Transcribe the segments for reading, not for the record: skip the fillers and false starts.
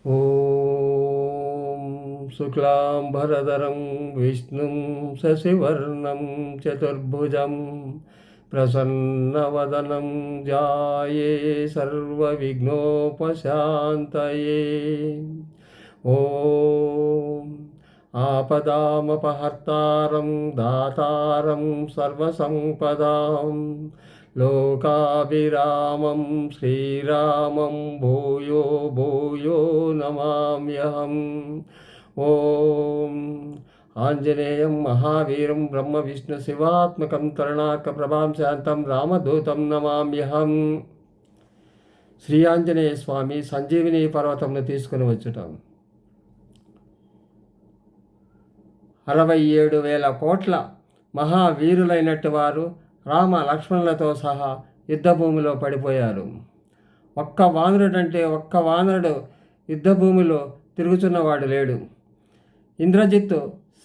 ఓం శుక్లాంబరధరం విష్ణుం శశివర్ణం చతుర్భుజం ప్రసన్నవదనం ధ్యాయే సర్వవిఘ్నోపశాంతయే. ఓం ఆపదామపహర్తారం దాతారం సర్వసంపదాం లోకాభిరామం శ్రీరామం భూయో భూయో నమామ్యహం. ఓం ఆంజనేయం మహావీరం బ్రహ్మ విష్ణు శివాత్మకం కరుణాక ప్రభాం శాంతం రామదూతం నమామ్యహం. శ్రీ ఆంజనేయ స్వామి సంజీవిని పర్వతంను తీసుకుని వచ్చుట. 67,000 కోట్ల మహావీరులైనట్టు వారు రామ లక్ష్మణులతో సహా యుద్ధభూమిలో పడిపోయారు. ఒక్క వానరుడు యుద్ధభూమిలో తిరుగుతున్నవాడు లేడు. ఇంద్రజిత్తు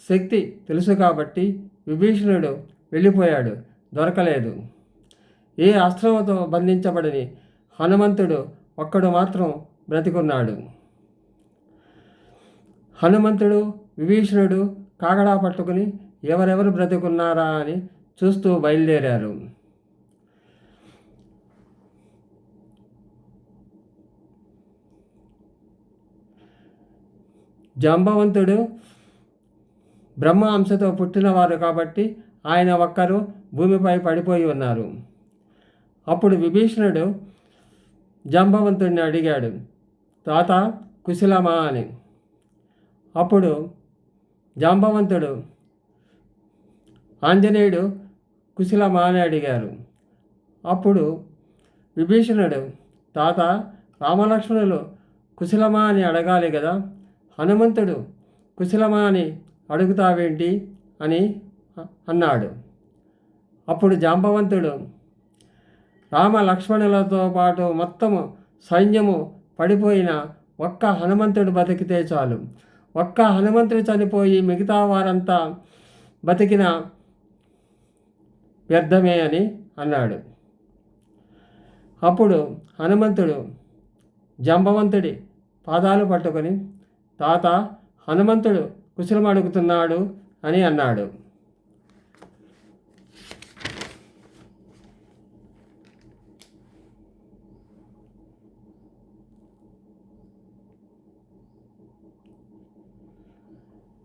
శక్తి తెలుసు కాబట్టి విభీషణుడు వెళ్ళిపోయాడు, దొరకలేదు. ఏ అస్త్రంతో బంధించబడని హనుమంతుడు ఒక్కడు మాత్రం బ్రతికున్నాడు. హనుమంతుడు విభీషణుడు కాగడా పట్టుకుని ఎవరెవరు బ్రతికున్నారా అని చూస్తూ బయలుదేరారు. జాంబవంతుడు బ్రహ్మ అంశతో పుట్టినవారు కాబట్టి ఆయన ఒక్కరు భూమిపై పడిపోయి ఉన్నారు. అప్పుడు విభీషణుడు జాంబవంతుడిని అడిగాడు, తాత కుశలమా అని. అప్పుడు జాంబవంతుడు ఆంజనేయుడు కుశలమా అని అడిగారు. అప్పుడు విభీషణుడు, తాత రామలక్ష్మణులు కుశలమా అని అడగాలి కదా, హనుమంతుడు కుశలమా అని అడుగుతావేంటి అని అన్నాడు. అప్పుడు జాంబవంతుడు, రామ లక్ష్మణులతో పాటు మొత్తము సైన్యము పడిపోయిన ఒక్క హనుమంతుడు బతికితే చాలు, ఒక్క హనుమంతుడు చనిపోయి మిగతా వారంతా బతికిన వ్యర్థమే అని అన్నాడు. అప్పుడు హనుమంతుడు జాంబవంతుడి పాదాలు పట్టుకొని, తాత హనుమంతుడు కుశలం అడుగుతున్నాడు అని అన్నాడు.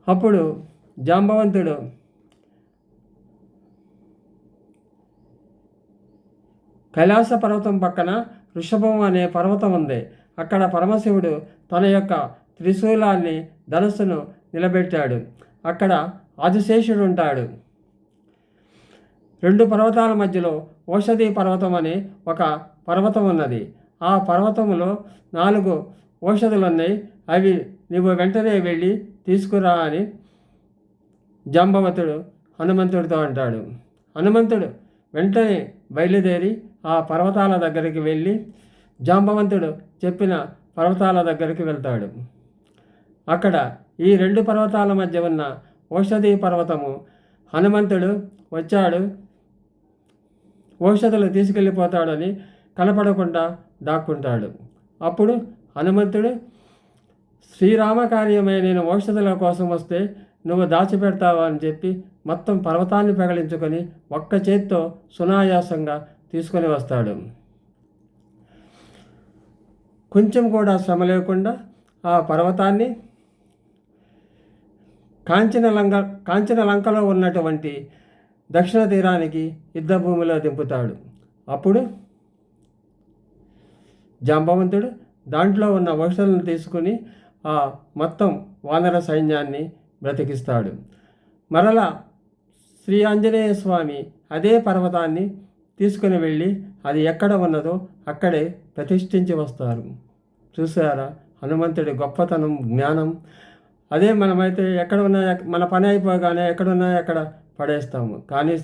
అప్పుడు జాంబవంతుడు కైలాస పర్వతం పక్కన వృషభం అనే పర్వతం ఉంది. అక్కడ పరమశివుడు తన యొక్క త్రిశూలాన్ని ధనుస్సును నిలబెట్టాడు. అక్కడ ఆదిశేషుడు ఉంటాడు. 2 పర్వతాల మధ్యలో ఓషధి పర్వతం అనే ఒక పర్వతం ఉన్నది. ఆ పర్వతంలో 4 ఓషధులు ఉన్నాయి. అవి నువ్వు వెంటనే వెళ్ళి తీసుకురా అని జాంబవంతుడు హనుమంతుడితో అంటాడు. హనుమంతుడు వెంటనే బయలుదేరి ఆ పర్వతాల దగ్గరికి వెళ్ళి జాంబవంతుడు చెప్పిన పర్వతాల దగ్గరికి వెళ్తాడు. అక్కడ ఈ 2 పర్వతాల మధ్య ఉన్న ఓషధి పర్వతము హనుమంతుడు వచ్చాడు, ఓషధులు తీసుకెళ్ళిపోతాడని కనపడకుండా దాక్కుంటాడు. అప్పుడు హనుమంతుడు, శ్రీరామ కార్యమే, నేను ఓషధుల కోసం వస్తే నువ్వు దాచిపెడతావా అని చెప్పి మొత్తం పర్వతాన్ని పెగలించుకొని ఒక్క చేత్తో సునాయాసంగా తీసుకొని వస్తాడు. కొంచెం కూడా శ్రమ లేకుండా ఆ పర్వతాన్ని కాంచన లంకలో ఉన్నటువంటి దక్షిణ తీరానికి యుద్ధభూమిలో దింపుతాడు. అప్పుడు జాంబవంతుడు దాంట్లో ఉన్న ఔషధాలను తీసుకుని ఆ మొత్తం వానర సైన్యాన్ని బ్రతికిస్తాడు. మరలా శ్రీ ఆంజనేయ స్వామి అదే పర్వతాన్ని తీసుకుని వెళ్ళి అది ఎక్కడ ఉన్నదో అక్కడే ప్రతిష్ఠించి వస్తారు. చూసారా హనుమంతుడి గొప్పతనం, జ్ఞానం. అదే మనమైతే ఎక్కడ ఉన్నా మన పని అయిపోగానే ఎక్కడున్నా ఎక్కడ పడేస్తాము. కానీ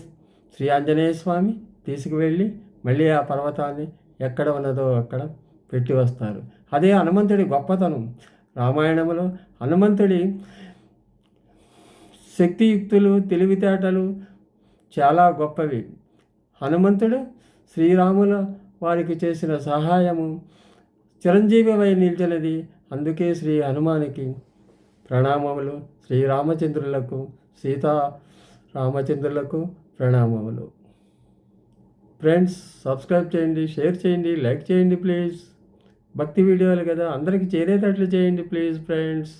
శ్రీ ఆంజనేయ స్వామి తీసుకువెళ్ళి మళ్ళీ ఆ పర్వతాన్ని ఎక్కడ ఉన్నదో అక్కడ పెట్టి వస్తారు. అదే హనుమంతుడి గొప్పతనం. రామాయణంలో హనుమంతుడి శక్తియుక్తులు, తెలివితేటలు చాలా గొప్పవి. హనుమంతుడు శ్రీరాముల వారికి చేసిన సహాయము చిరంజీవి వై నిలిచినది అందుకే శ్రీ హనుమానికి ప్రణామములు, శ్రీరామచంద్రులకు, సీతా రామచంద్రులకు ప్రణామములు. ఫ్రెండ్స్, సబ్స్క్రైబ్ చేయండి, షేర్ చేయండి, లైక్ చేయండి ప్లీజ్. భక్తి వీడియోలు కదా, అందరికీ చేరేటట్లు చేయండి ప్లీజ్ ఫ్రెండ్స్.